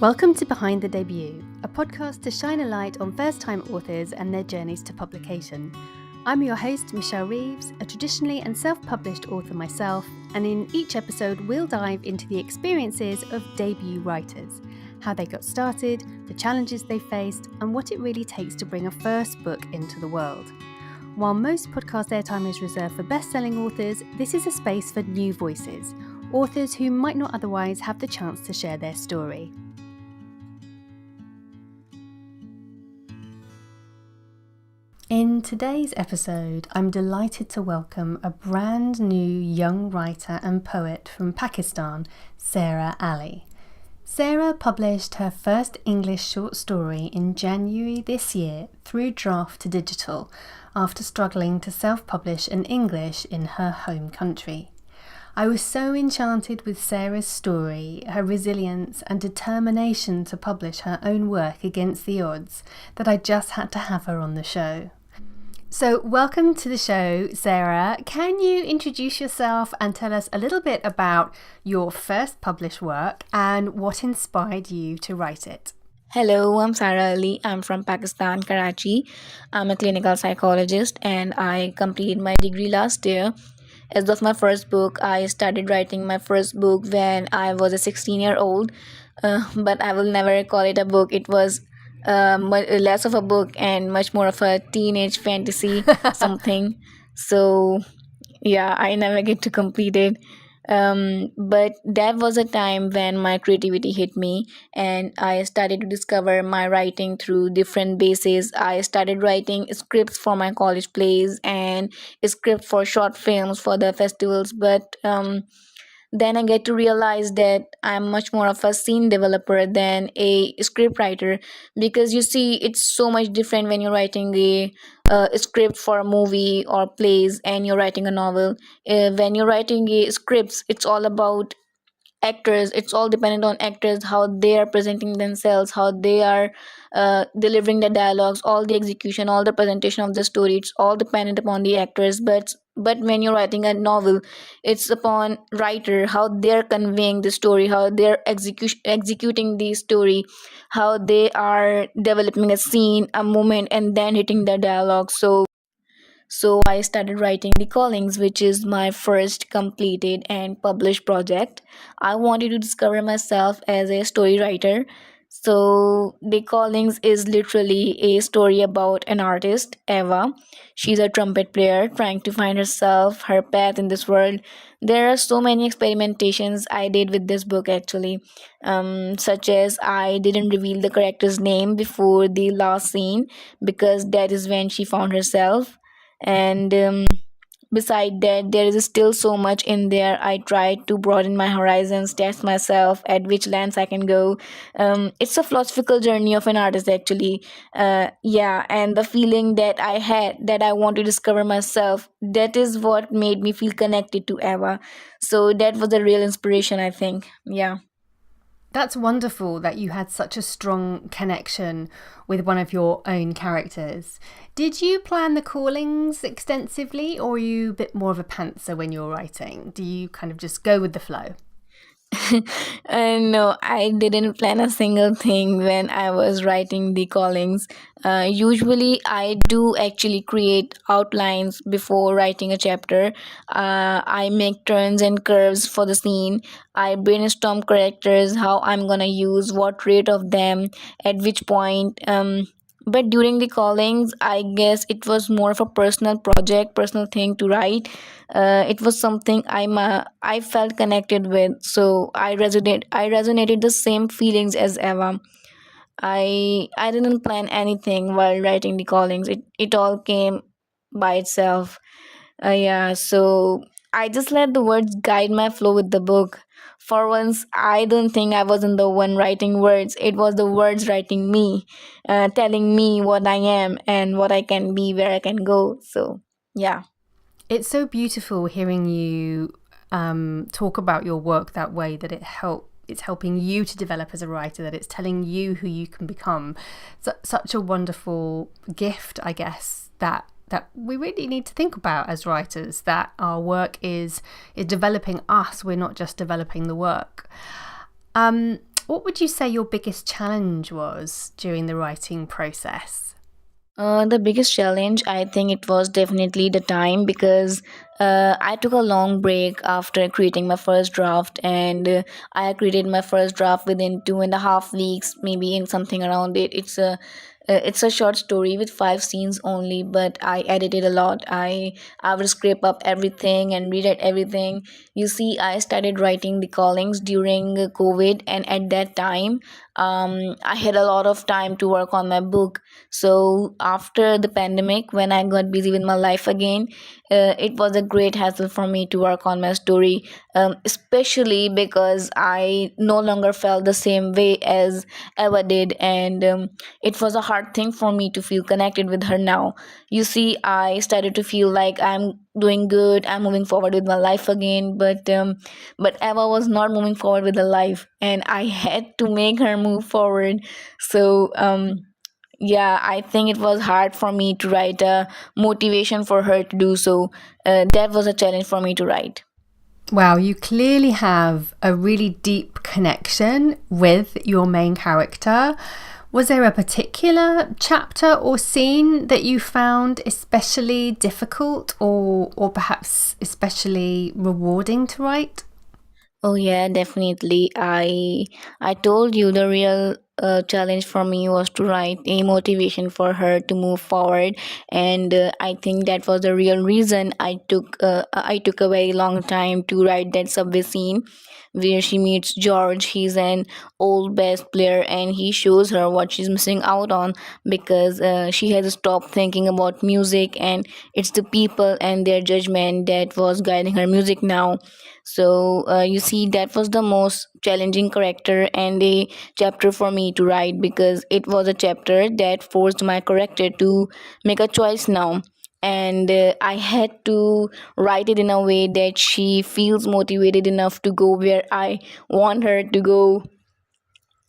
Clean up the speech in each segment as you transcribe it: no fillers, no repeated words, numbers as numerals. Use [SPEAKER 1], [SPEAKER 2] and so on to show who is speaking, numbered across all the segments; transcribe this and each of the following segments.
[SPEAKER 1] Welcome to Behind the Debut, a podcast to shine a light on first-time authors and their journeys to publication. I'm your host, Michelle Reeves, a traditionally and self-published author myself, and in each episode we'll dive into the experiences of debut writers, how they got started, the challenges they faced, and what it really takes to bring a first book into the world. While most podcast airtime is reserved for best-selling authors, this is a space for new voices, authors who might not otherwise have the chance to share their story. In today's episode, I'm delighted to welcome a brand new young writer and poet from Pakistan, Sara Ali. Sara published her first English short story in January this year through Draft to Digital after struggling to self-publish in English in her home country. I was so enchanted with Sara's story, her resilience and determination to publish her own work against the odds that I just had to have her on the show. So welcome to the show, Sara. Can you introduce yourself and tell us a little bit about your first published work and what inspired you to write it?
[SPEAKER 2] Hello, I'm Sara Ali. I'm from Pakistan, Karachi. I'm a clinical psychologist and I completed my degree last year. As of my first book, I started writing my first book when I was a 16-year-old, but I will never call it a book. It was less of a book and much more of a teenage fantasy something. So yeah, I never get to complete it. But that was a time when my creativity hit me and I started to discover my writing through different bases. I started writing scripts for my college plays and a script for short films for the festivals, but then I get to realize that I'm much more of a scene developer than a script writer, because you see, it's so much different when you're writing a script for a movie or plays and you're writing a novel. When you're writing a scripts, it's all about actors. It's all dependent on actors, how they are presenting themselves, how they are delivering the dialogues, all the execution, all the presentation of the story. It's all dependent upon the actors. But when you're writing a novel, it's upon writer, how they're conveying the story, how they're executing the story, how they are developing a scene, a moment, and then hitting the dialogue. So I started writing The Callings, which is my first completed and published project. I wanted to discover myself as a story writer. So The Callings is literally a story about an artist, Eva. She's a trumpet player trying to find herself, her path in this world. There are so many experimentations I did with this book actually, such as I didn't reveal the character's name before the last scene because that is when she found herself. And beside that, there is still so much in there. I try to broaden my horizons, test myself at which lands I can go. It's a philosophical journey of an artist actually. Yeah, and the feeling that I had, that I want to discover myself, that is what made me feel connected to Eva. So that was a real inspiration, I think. Yeah.
[SPEAKER 1] That's wonderful that you had such a strong connection with one of your own characters. Did you plan the callings extensively, or are you a bit more of a pantser when you're writing? Do you kind of just go with the flow?
[SPEAKER 2] No, I didn't plan a single thing when I was writing The Callings. Usually, I do actually create outlines before writing a chapter. I make turns and curves for the scene. I brainstorm characters, how I'm gonna use what trait of them, at which point. But during The Callings, I guess it was more of a personal project, personal thing to write. It was something I felt connected with, so I resonated the same feelings as Eva. I didn't plan anything while writing The Callings. It all came by itself. Yeah, so I just let the words guide my flow with the book. For once, I don't think I wasn't the one writing words. It was the words writing me, telling me what I am and what I can be, where I can go. So, yeah.
[SPEAKER 1] It's so beautiful hearing you talk about your work that way, that it's helping you to develop as a writer, that it's telling you who you can become. Such a wonderful gift, I guess, that we really need to think about as writers, that our work is developing us. We're not just developing the work. What would you say your biggest challenge was during the writing process?
[SPEAKER 2] The biggest challenge, I think it was definitely the time, because I took a long break after creating my first draft, and I created my first draft within 2.5 weeks, maybe in something around it. It's a short story with 5 scenes only, but I edited a lot. I would scrape up everything and rewrite everything. You see, I started writing the callings during COVID, and at that time, I had a lot of time to work on my book. So after the pandemic, when I got busy with my life again, it was a great hassle for me to work on my story, especially because I no longer felt the same way as Eva did, and it was a hard thing for me to feel connected with her now. You see, I started to feel like I'm doing good, I'm moving forward with my life again, but Eva was not moving forward with her life, and I had to make her move forward. So yeah, I think it was hard for me to write a motivation for her to do so. That was a challenge for me to write.
[SPEAKER 1] Wow, you clearly have a really deep connection with your main character. Was there a particular chapter or scene that you found especially difficult or perhaps especially rewarding to write?
[SPEAKER 2] Oh yeah, definitely. I told you the real challenge for me was to write a motivation for her to move forward, and I think that was the real reason I took a very long time to write that subway scene where she meets George. He's an old bass player, and he shows her what she's missing out on, because she has stopped thinking about music, and it's the people and their judgment that was guiding her music now. So you see, that was the most challenging character and a chapter for me to write, because it was a chapter that forced my character to make a choice now, and I had to write it in a way that she feels motivated enough to go where I want her to go.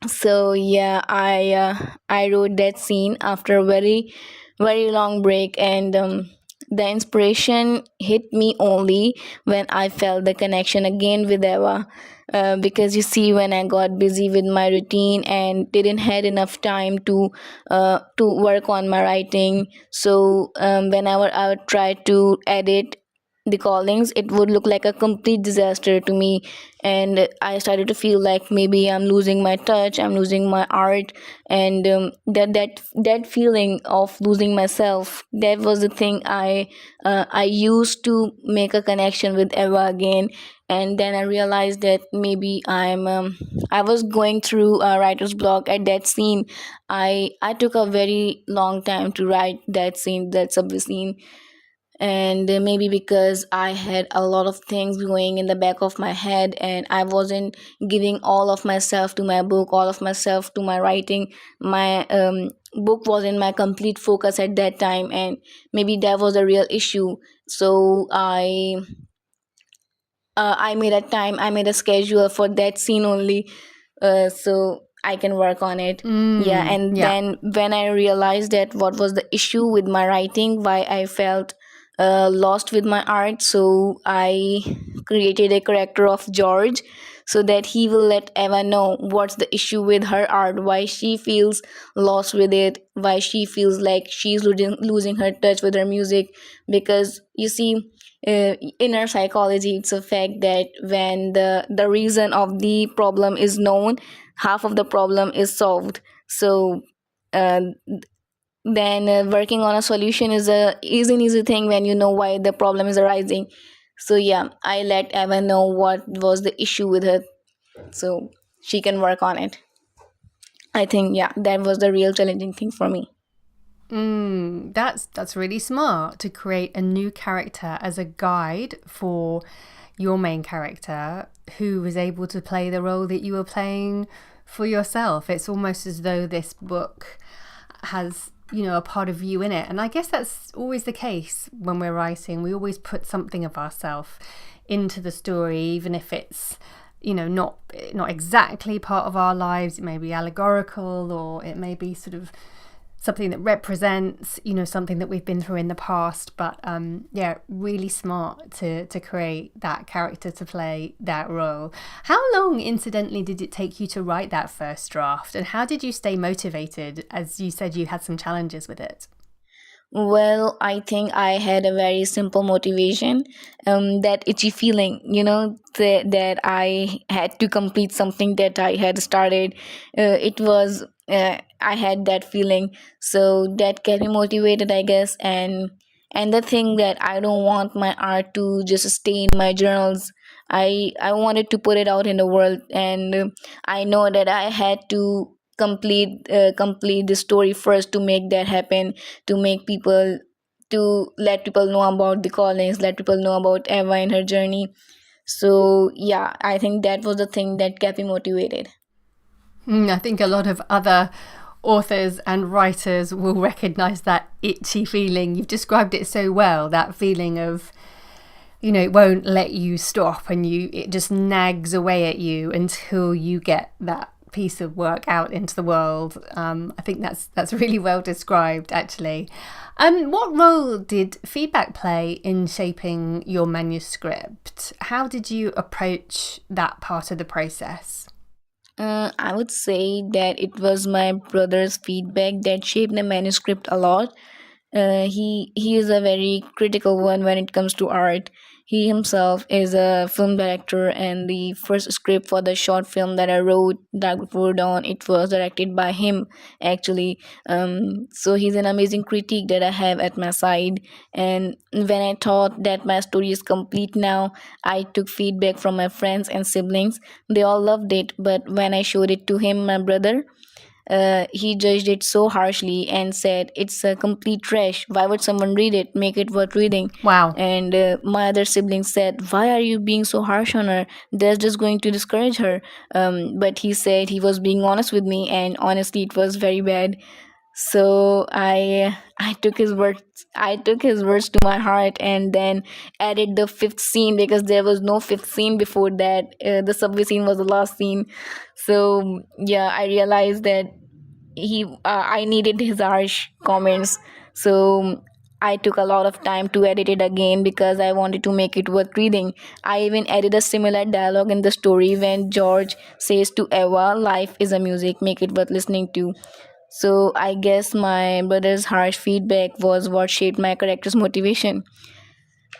[SPEAKER 2] So yeah, I wrote that scene after a very long break, and the inspiration hit me only when I felt the connection again with Eva. Because you see, when I got busy with my routine and didn't had enough time to work on my writing, so whenever I would try to edit the callings, it would look like a complete disaster to me, and I started to feel like maybe I'm losing my touch, I'm losing my art, and that feeling of losing myself, that was the thing I used to make a connection with Eva again. And then I realized that maybe I was going through a writer's block at that scene. I took a very long time to write that scene, that subway scene, and maybe because I had a lot of things going in the back of my head, and I wasn't giving all of myself to my book, all of myself to my writing. My book was in my complete focus at that time, and maybe that was a real issue. So I made a time, I made a schedule for that scene only, so I can work on it. Yeah, and
[SPEAKER 1] Yeah.
[SPEAKER 2] then when I realized that what was the issue with my writing, why I felt lost with my art, so I created a character of George, so that he will let Eva know what's the issue with her art, why she feels lost with it, why she feels like she's losing her touch with her music. Because you see, inner psychology, it's a fact that when the reason of the problem is known, half of the problem is solved. So uh, then working on a solution is an easy thing when you know why the problem is arising. So yeah, I let Eva know what was the issue with her, so she can work on it. I think, yeah, that was the real challenging thing for me.
[SPEAKER 1] That's really smart to create a new character as a guide for your main character who was able to play the role that you were playing for yourself. It's almost as though this book has, a part of you in it. And I guess that's always the case when we're writing. We always put something of ourselves into the story, even if it's not exactly part of our lives. It may be allegorical, or it may be sort of something that represents, something that we've been through in the past. But yeah, really smart to create that character to play that role. How long, incidentally, did it take you to write that first draft, and how did you stay motivated? As you said, you had some challenges with it.
[SPEAKER 2] Well, I think I had a very simple motivation, that itchy feeling, that I had to complete something that I had started. I had that feeling, so that kept me motivated, I guess. And the thing that I don't want my art to just stay in my journals. I wanted to put it out in the world, and I know that I had to complete the story first to make that happen, to make people to let people know about the callings, let people know about Eva and her journey. So yeah, I think that was the thing that kept me motivated.
[SPEAKER 1] I think a lot of other authors and writers will recognize that itchy feeling. You've described it so well, that feeling of, it won't let you stop, and it just nags away at you until you get that piece of work out into the world. I think that's really well described, actually. What role did feedback play in shaping your manuscript? How did you approach that part of the process?
[SPEAKER 2] I would say that it was my brother's feedback that shaped the manuscript a lot. He is a very critical one when it comes to art. He himself is a film director, and the first script for the short film that I wrote, Dark Before Dawn, it was directed by him actually. So he's an amazing critique that I have at my side. And when I thought that my story is complete now, I took feedback from my friends and siblings. They all loved it, but when I showed it to him, my brother, he judged it so harshly and said it's a complete trash. Why would someone read it? Make it worth reading.
[SPEAKER 1] Wow.
[SPEAKER 2] And my other siblings said, why are you being so harsh on her? That's just going to discourage her. But he said he was being honest with me, and honestly, it was very bad. So I took his words. I took his words to my heart, and then added the fifth scene, because there was no fifth scene before that. The subway scene was the last scene. So yeah, I realized that I needed his harsh comments. So I took a lot of time to edit it again because I wanted to make it worth reading. I even added a similar dialogue in the story when George says to Eva, life is a music, make it worth listening to. So I guess my brother's harsh feedback was what shaped my character's motivation.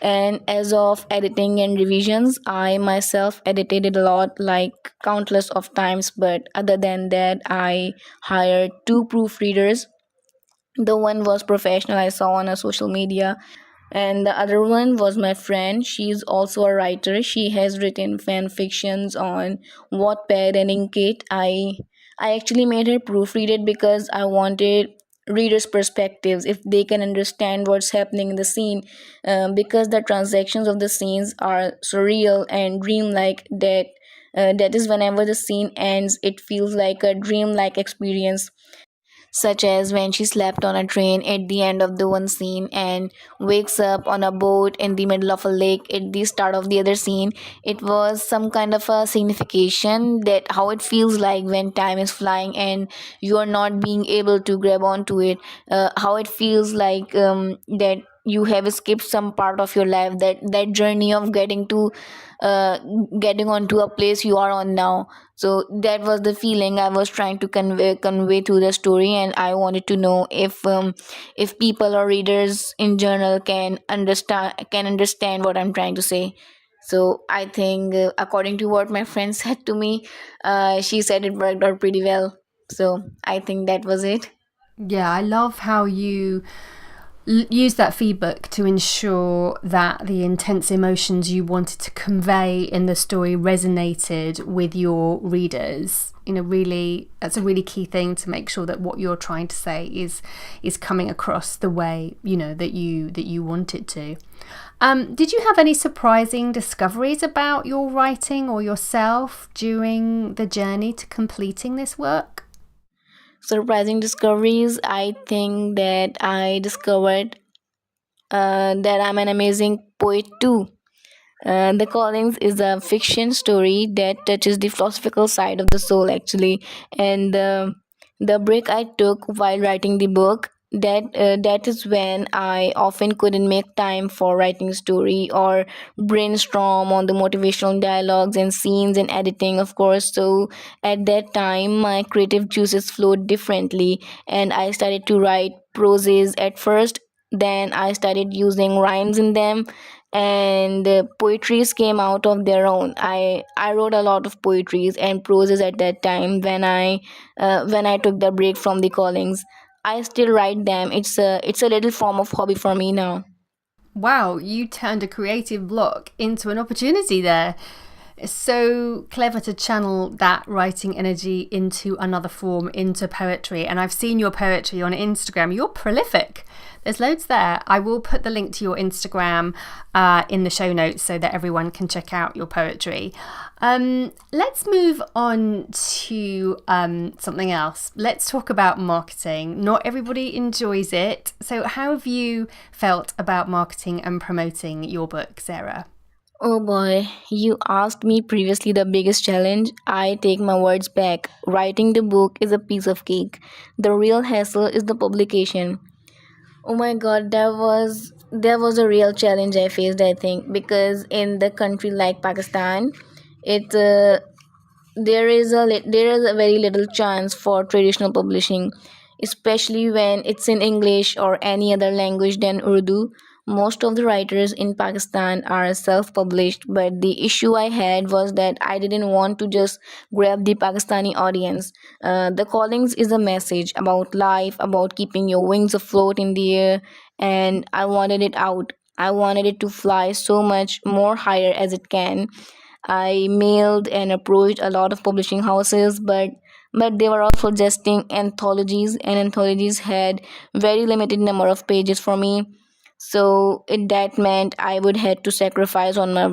[SPEAKER 2] And as of editing and revisions, I myself edited it a lot, like countless of times. But other than that, I hired two proofreaders. The one was professional, I saw on a social media, and the other one was my friend. She's also a writer. She has written fan fictions on Wattpad and Inkit. I actually made her proofread it because I wanted readers' perspectives, if they can understand what's happening in the scene, because the transactions of the scenes are surreal and dreamlike. That is, whenever the scene ends, it feels like a dreamlike experience, such as when she slept on a train at the end of the one scene and wakes up on a boat in the middle of a lake at the start of the other scene. It was some kind of a signification that how it feels like when time is flying and you are not being able to grab onto it. How it feels like, that you have skipped some part of your life, that journey of uh, getting onto a place you are on now. So that was the feeling I was trying to convey through the story, and I wanted to know if people or readers in general can understand what I'm trying to say. So I think, according to what my friend said to me, she said it worked out pretty well. So I think that was it.
[SPEAKER 1] Yeah, I love how you use that feedback to ensure that the intense emotions you wanted to convey in the story resonated with your readers. Really, that's a really key thing, to make sure that what you're trying to say is coming across the way that you want it to. Did you have any surprising discoveries about your writing or yourself during the journey to completing this work?
[SPEAKER 2] Surprising discoveries, I think that I discovered that I'm an amazing poet too. The Callings is a fiction story that touches the philosophical side of the soul, actually. And The break I took while writing the book, that is when I often couldn't make time for writing story or brainstorm on the motivational dialogues and scenes and editing, of course. So at that time my creative juices flowed differently, and I started to write proses at first. Then I started using rhymes in them, and poetries came out of their own. I wrote a lot of poetries and proses at that time when I took the break from the callings. I still write them. It's a little form of hobby for me now.
[SPEAKER 1] Wow, you turned a creative block into an opportunity there. It's so clever to channel that writing energy into another form, into poetry. And I've seen your poetry on Instagram. You're prolific. There's loads there. I will put the link to your Instagram in the show notes so that everyone can check out your poetry. Let's move on to something else. Let's talk about marketing. Not everybody enjoys it. So, how have you felt about marketing and promoting your book, Sarah?
[SPEAKER 2] Oh boy, you asked me previously the biggest challenge. I take my words back. Writing the book is a piece of cake. The real hassle is the publication. Oh my god, that was a real challenge I faced, I think, because in the country like Pakistan, it there is a very little chance for traditional publishing, especially when it's in English or any other language than Urdu. Most of the writers in Pakistan are self-published, but the issue I had was that I didn't want to just grab the Pakistani audience. The callings is a message about life, about keeping your wings afloat in the air, and I wanted it out. I wanted it to fly so much more higher as it can. I mailed and approached a lot of publishing houses, but they were all suggesting anthologies, and anthologies had very limited number of pages for me. So that meant I would have to sacrifice on my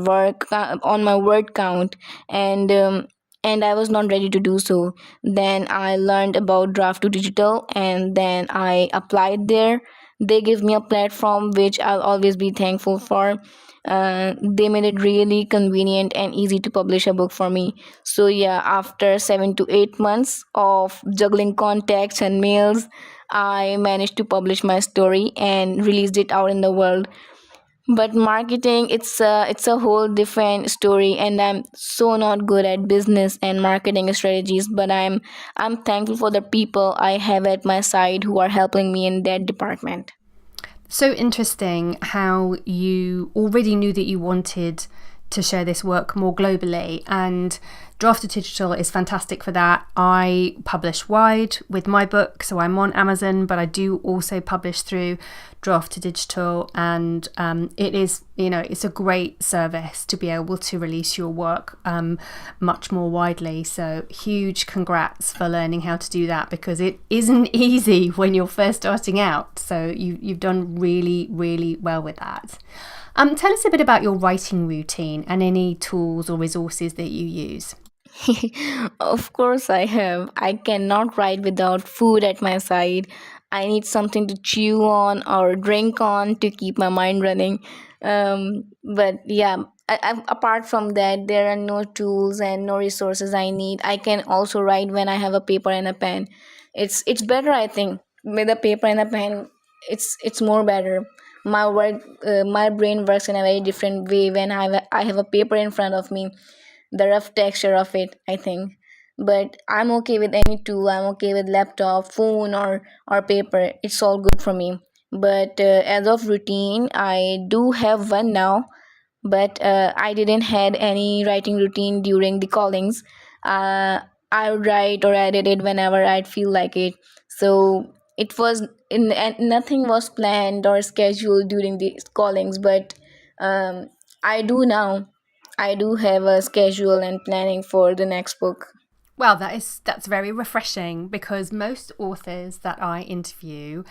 [SPEAKER 2] on my word count, and I was not ready to do so. Then I learned about draft to digital, and then I applied there. They give me a platform which I'll always be thankful for. They made it really convenient and easy to publish a book for me. So yeah, after 7 to 8 months of juggling contacts and mails, I managed to publish my story and released it out in the world. But marketing, it's a whole different story, and I'm so not good at business and marketing strategies. But I'm thankful for the people I have at my side who are helping me in that department.
[SPEAKER 1] So interesting how you already knew that you wanted to share this work more globally, and Draft to Digital is fantastic for that. I publish wide with my book, so I'm on Amazon, but I do also publish through Draft to Digital, and it is, it's a great service to be able to release your work much more widely. So huge congrats for learning how to do that, because it isn't easy when you're first starting out. So you've done really, really well with that. Tell us a bit about your writing routine and any tools or resources that you use.
[SPEAKER 2] Of course, I have. I cannot write without food at my side. I need something to chew on or drink on to keep my mind running. But yeah, apart from that, there are no tools and no resources I need. I can also write when I have a paper and a pen. It's better, I think, with a paper and a pen. It's more better. My brain works in a very different way when I have a paper in front of me, the rough texture of it, I think. But I'm okay with any tool. I'm okay with laptop, phone, or paper. It's all good for me. But as of routine, I do have one now, but I didn't had any writing routine during the callings. uh, I would write or edit it whenever I'd feel like it. So it was in, and nothing was planned or scheduled during the callings, but um, I do now. I do have a schedule and planning for the next book.
[SPEAKER 1] Well, that's very refreshing, because most authors that I interview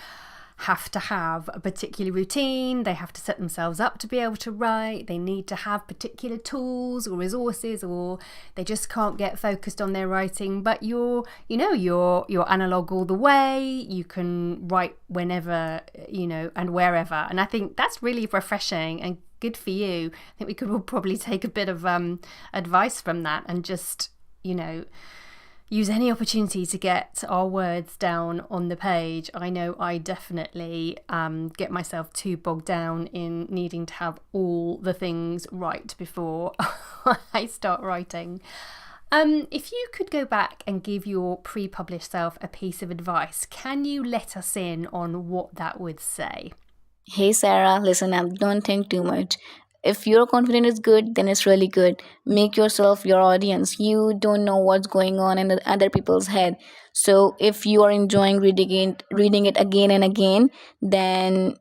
[SPEAKER 1] have to have a particular routine. They have to set themselves up to be able to write. They need to have particular tools or resources, or they just can't get focused on their writing. But you're analog all the way. You can write whenever, and wherever. And I think that's really refreshing and good for you. I think we could all probably take a bit of advice from that, and just, use any opportunity to get our words down on the page. I know I definitely get myself too bogged down in needing to have all the things right before I start writing. If you could go back and give your pre-published self a piece of advice, can you let us in on what that would say?
[SPEAKER 2] Hey Sarah, listen up, don't think too much. If your confidence is good, then it's really good. Make yourself your audience. You don't know what's going on in the other people's head. So if you are enjoying reading it again and again, then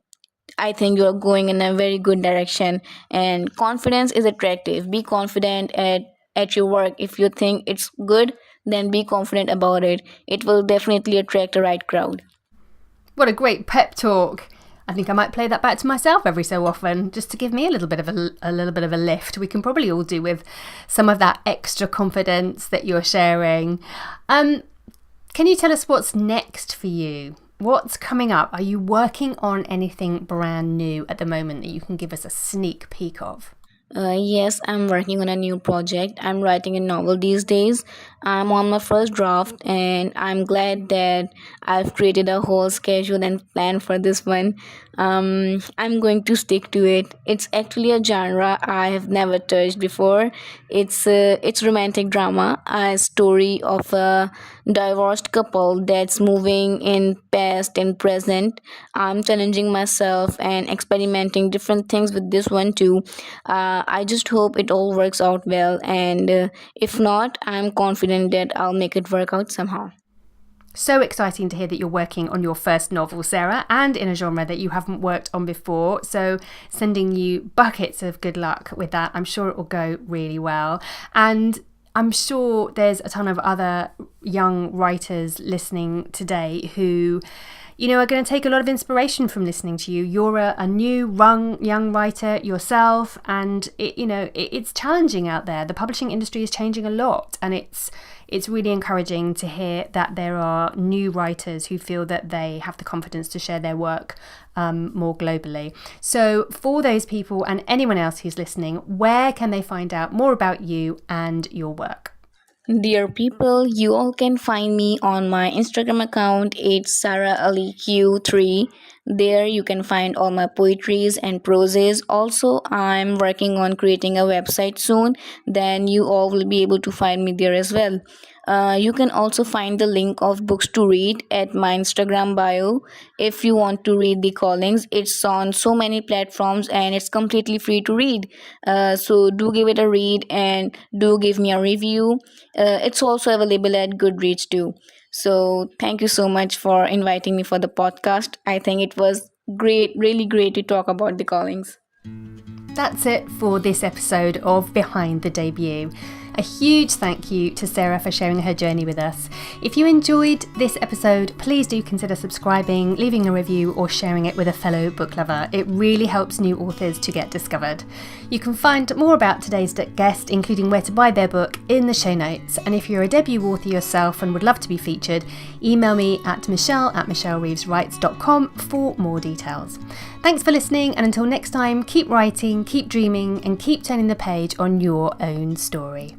[SPEAKER 2] I think you're going in a very good direction. And confidence is attractive. Be confident at your work. If you think it's good, then be confident about it. It will definitely attract the right crowd.
[SPEAKER 1] What a great pep talk. I think I might play that back to myself every so often, just to give me a little bit of a lift. We can probably all do with some of that extra confidence that you're sharing. Can you tell us what's next for you? What's coming up? Are you working on anything brand new at the moment that you can give us a sneak peek of?
[SPEAKER 2] Yes, I'm working on a new project. I'm writing a novel these days. I'm on my first draft, and I'm glad that I've created a whole schedule and plan for this one. I'm going to stick to it. It's actually a genre I have never touched before. It's romantic drama, a story of a divorced couple that's moving in past and present. I'm challenging myself and experimenting different things with this one too. I just hope it all works out well, and if not, I'm confident that I'll make it work out somehow.
[SPEAKER 1] So exciting to hear that you're working on your first novel, Sarah, and in a genre that you haven't worked on before. So sending you buckets of good luck with that. I'm sure it will go really well. And I'm sure there's a ton of other young writers listening today who, are going to take a lot of inspiration from listening to you. You're a new young writer yourself, and it's challenging out there. The publishing industry is changing a lot, and it's really encouraging to hear that there are new writers who feel that they have the confidence to share their work more globally. So for those people and anyone else who's listening, where can they find out more about you and your work?
[SPEAKER 2] Dear people, you all can find me on my Instagram account. It's Sara Ali Q3. There you can find all my poetries and proses. Also, I'm working on creating a website soon. Then you all will be able to find me there as well. You can also find the link of books to read at my Instagram bio. If you want to read The Callings, it's on so many platforms and it's completely free to read. So do give it a read and do give me a review. It's also available at Goodreads too. So thank you so much for inviting me for the podcast. I think it was great, really great to talk about The Callings.
[SPEAKER 1] That's it for this episode of Behind the Debut. A huge thank you to Sarah for sharing her journey with us. If you enjoyed this episode, please do consider subscribing, leaving a review, or sharing it with a fellow book lover. It really helps new authors to get discovered. You can find more about today's guest, including where to buy their book, in the show notes. And if you're a debut author yourself and would love to be featured, email me at michelle@michellereeveswrites.com for more details. Thanks for listening, and until next time, keep writing, keep dreaming, and keep turning the page on your own story.